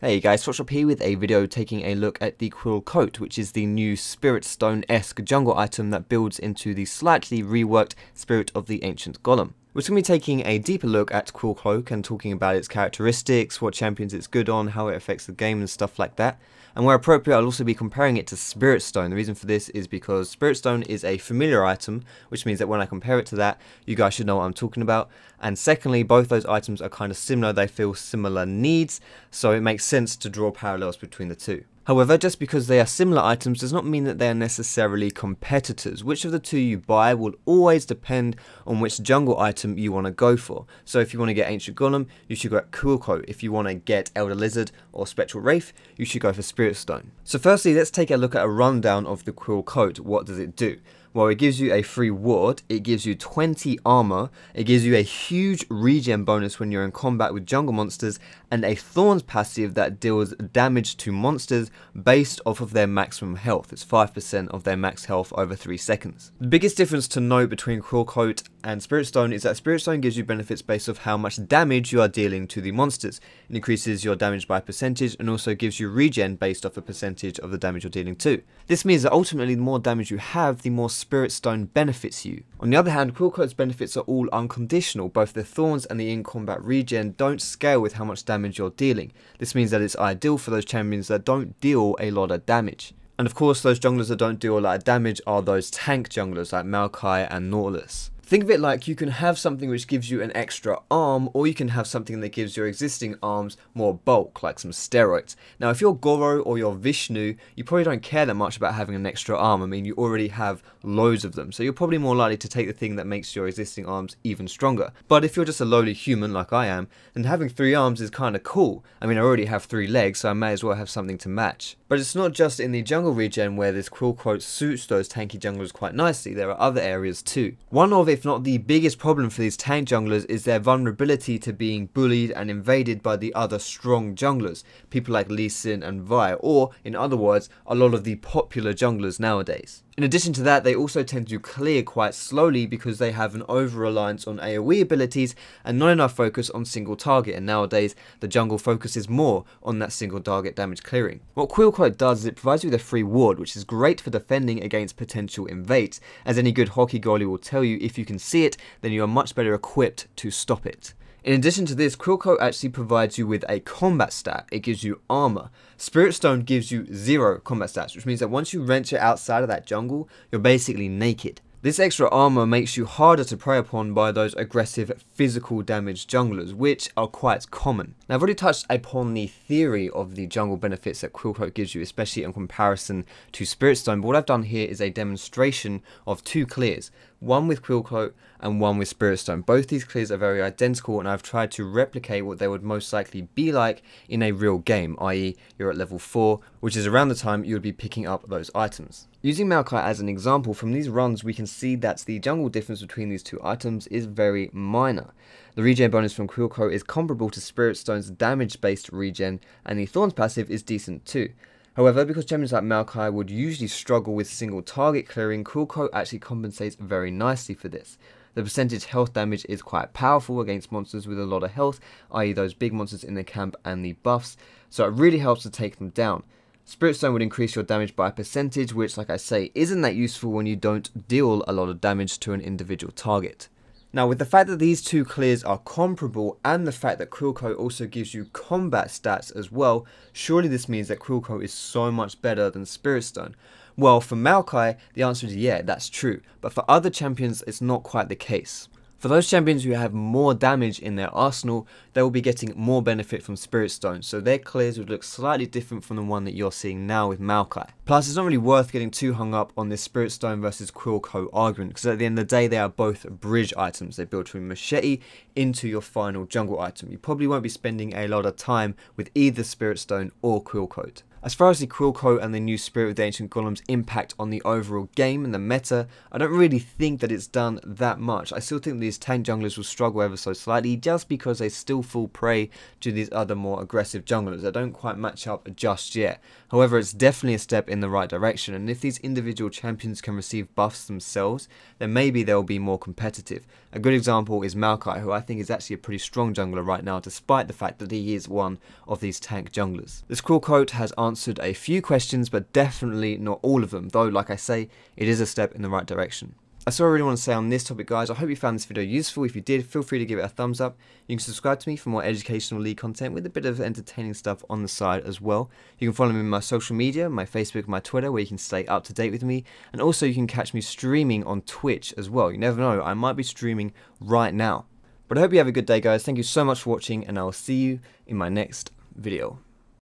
Hey guys, Foxdrop here with a video taking a look at the Quill Coat, which is the new Spirit Stone-esque jungle item that builds into the slightly reworked Spirit of the Ancient Golem. We're going to be taking a deeper look at Quill Coat and talking about its characteristics, what champions it's good on, how it affects the game and stuff like that. And where appropriate, I'll also be comparing it to Spirit Stone. The reason for this is because Spirit Stone is a familiar item, which means that when I compare it to that, you guys should know what I'm talking about. And secondly, both those items are kind of similar, they fill similar needs, so it makes sense to draw parallels between the two. However, just because they are similar items does not mean that they are necessarily competitors. Which of the two you buy will always depend on which jungle item you want to go for. So if you want to get Ancient Golem, you should go at Quill Coat. If you want to get Elder Lizard or Spectral Wraith, you should go for Spirit Stone. So firstly, let's take a look at a rundown of the Quill Coat. What does it do? Well, it gives you a free ward, it gives you 20 armor, it gives you a huge regen bonus when you're in combat with jungle monsters, and a Thorns passive that deals damage to monsters based off of their maximum health. It's 5% of their max health over 3 seconds. The biggest difference to note between Quill Coat and Spirit Stone is that Spirit Stone gives you benefits based off how much damage you are dealing to the monsters. It increases your damage by percentage and also gives you regen based off a percentage of the damage you're dealing to. This means that ultimately the more damage you have, the more Spirit Stone benefits you. On the other hand, Quill Coat's benefits are all unconditional. Both the Thorns and the in-combat regen don't scale with how much damage you're dealing. This means that it's ideal for those champions that don't deal a lot of damage. And of course, those junglers that don't deal a lot of damage are those tank junglers like Maokai and Nautilus. Think of it like you can have something which gives you an extra arm, or you can have something that gives your existing arms more bulk, like some steroids. Now if you're Goro or you're Vishnu, you probably don't care that much about having an extra arm. I mean, you already have loads of them, so you're probably more likely to take the thing that makes your existing arms even stronger. But if you're just a lowly human like I am, then having 3 arms is kind of cool. I mean, I already have 3 legs, so I may as well have something to match. But it's not just in the jungle regen where this Quill Coat suits those tanky junglers quite nicely, there are other areas too. One of, if not the biggest problem for these tank junglers is their vulnerability to being bullied and invaded by the other strong junglers, people like Lee Sin and Vi, or in other words, a lot of the popular junglers nowadays. In addition to that, they also tend to clear quite slowly because they have an over-reliance on AoE abilities and not enough focus on single target, and nowadays the jungle focuses more on that single target damage clearing. What Quill Coat does is it provides you with a free ward, which is great for defending against potential invades. As any good hockey goalie will tell you, if you can see it, then you are much better equipped to stop it. In addition to this, Quill Coat actually provides you with a combat stat. It gives you armor. Spirit Stone gives you 0 combat stats, which means that once you venture outside of that jungle, you're basically naked. This extra armor makes you harder to prey upon by those aggressive physical damage junglers, which are quite common. Now I've already touched upon the theory of the jungle benefits that Quill Coat gives you, especially in comparison to Spirit Stone, but what I've done here is a demonstration of 2 clears, one with Quill Coat and one with Spirit Stone. Both these clears are very identical, and I've tried to replicate what they would most likely be like in a real game, i.e. you're at level 4, which is around the time you would be picking up those items. Using Maokai as an example, from these runs we can see that the jungle difference between these 2 items is very minor. The regen bonus from Quill Coat is comparable to Spirit Stone's damage based regen, and the Thorns passive is decent too. However, because champions like Maokai would usually struggle with single target clearing, Quill Coat actually compensates very nicely for this. The percentage health damage is quite powerful against monsters with a lot of health, i.e. those big monsters in the camp and the buffs, so it really helps to take them down. Spirit Stone would increase your damage by a percentage, which, like I say, isn't that useful when you don't deal a lot of damage to an individual target. Now, with the fact that these 2 clears are comparable and the fact that Quill Coat also gives you combat stats as well, surely this means that Quill Coat is so much better than Spirit Stone. Well, for Maokai, the answer is yeah, that's true, but for other champions, it's not quite the case. For those champions who have more damage in their arsenal, they will be getting more benefit from Spirit Stone, so their clears would look slightly different from the one that you're seeing now with Maokai. Plus, it's not really worth getting too hung up on this Spirit Stone versus Quill Coat argument, because at the end of the day, they are both bridge items. They build from machete into your final jungle item. You probably won't be spending a lot of time with either Spirit Stone or Quill Coat. As far as the Quill Coat and the new Spirit of the Ancient Golem's impact on the overall game and the meta, I don't really think that it's done that much. I still think these tank junglers will struggle ever so slightly just because they still fall prey to these other more aggressive junglers that don't quite match up just yet. However, it's definitely a step in the right direction, and if these individual champions can receive buffs themselves, then maybe they'll be more competitive. A good example is Maokai, who I think is actually a pretty strong jungler right now, despite the fact that he is one of these tank junglers. This Quill Coat has answered a few questions, but definitely not all of them, though like I say, it is a step in the right direction. That's all I really want to say on this topic, guys. I hope you found this video useful. If you did, feel free to give it a thumbs up. You can subscribe to me for more educational League content with a bit of entertaining stuff on the side as well. You can follow me on my social media, my Facebook, my Twitter, where you can stay up to date with me. And also you can catch me streaming on Twitch as well. You never know, I might be streaming right now. But I hope you have a good day, guys. Thank you so much for watching, and I'll see you in my next video.